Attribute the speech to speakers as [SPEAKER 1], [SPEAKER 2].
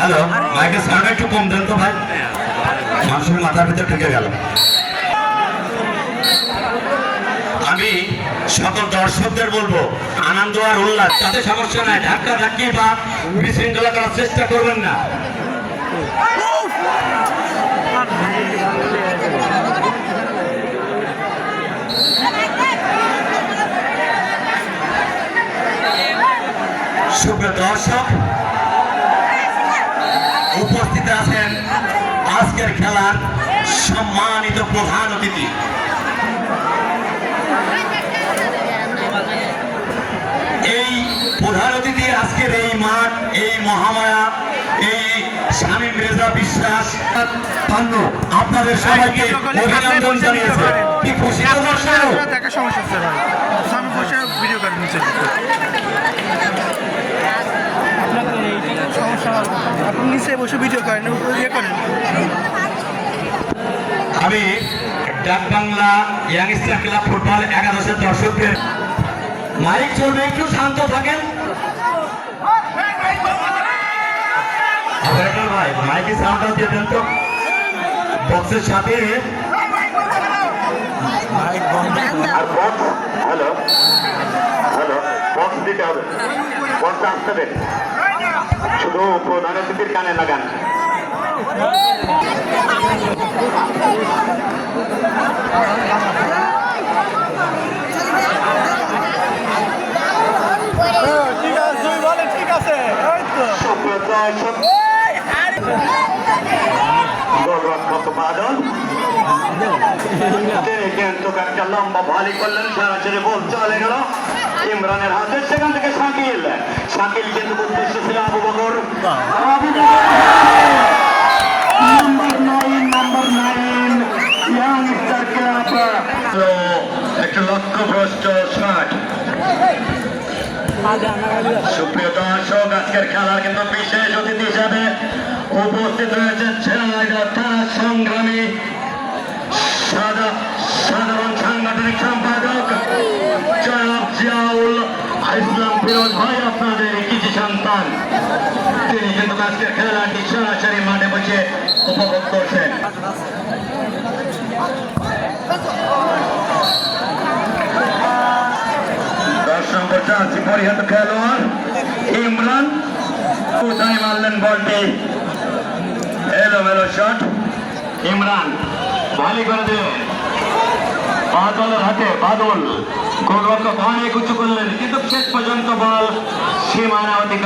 [SPEAKER 1] Hello, মাইকের sound একটু কম দেন তো ভাই, মানুষের মাথার ভিতরে ঢুকে গেল। আমি সকল দর্শকদের বলবো আনন্দ আর উল্লাস, তাতে সমস্যা নাই, ধাক্কা ধাক্কি বা বিশৃঙ্খলা করার চেষ্টা করবেন না। সুপ্রিয় দর্শক, উপস্থিত আছেন আজকের খেলার সম্মানিত প্রধান অতিথি। এই প্রধান অতিথি আজকের এই মাঠ, এই মহামায়া, এই শামীম রেজা বিশ্বাস আপনাদের সবাইকে অভিনন্দন জানিয়েছে। কি খুশি
[SPEAKER 2] দেখা সমস্যা হচ্ছে ভাই, সামনে বসে ভিডিও করেন নিচে সমস্যা, আপনি নিচে বসে ভিডিও করেন, ইয়ে করেন।
[SPEAKER 1] আমি ডাক বাংলা ইয়াংস্টার ক্লাব ফুটবল একাদশের দর্শকদের মাইক চলবে, একটু শান্ত থাকেন। ভাই মাইকের সাউন্ডটা দিয়ে দেন তো, বক্সের সাথে আর বক্স। হ্যালো হ্যালো, বক্স দিতে হবে, বক্স আসতে দেন, শুধু প্রধান অতিথির কানে লাগান।
[SPEAKER 2] ঠিক আছে,
[SPEAKER 1] গোলরক্ষক বাদল কিন্তু একটা লম্বা ভলি করলেন, সরাসরি বল চলে গেল ইমরানের হাতে, সেখান থেকে শাকিল কিন্তু উদ্দেশ্য ছিল আবু বকর। একটা লক্ষ্যভ্রষ্ট শট। সুপ্রিয় দর্শক, আজকের খেলার কিন্তু বিশেষ অতিথি হিসাবে উপস্থিত রয়েছে ঝিনাইদহ সংগ্রামী সাধারণ সাংগঠনিক সম্পাদক জনাব জিয়াউল ইসলাম ফিরোজ ভাই, আপনাদের কিছু সন্তান। তিনি কিন্তু আজকের খেলাটি সরাসরি মাঠে বসে উপভোগ করছেন। পরিহত খেলোয়াড় ইমরান কোথায় মারলেন বলটি, এলোমেলো শট। ইমরান ভালো করে দিলেন বাদলের হাতে, বাদল গোলরক্ষক অনেক উঁচু করলেন, কিন্তু শেষ পর্যন্ত বল সীমানা অতিক্রম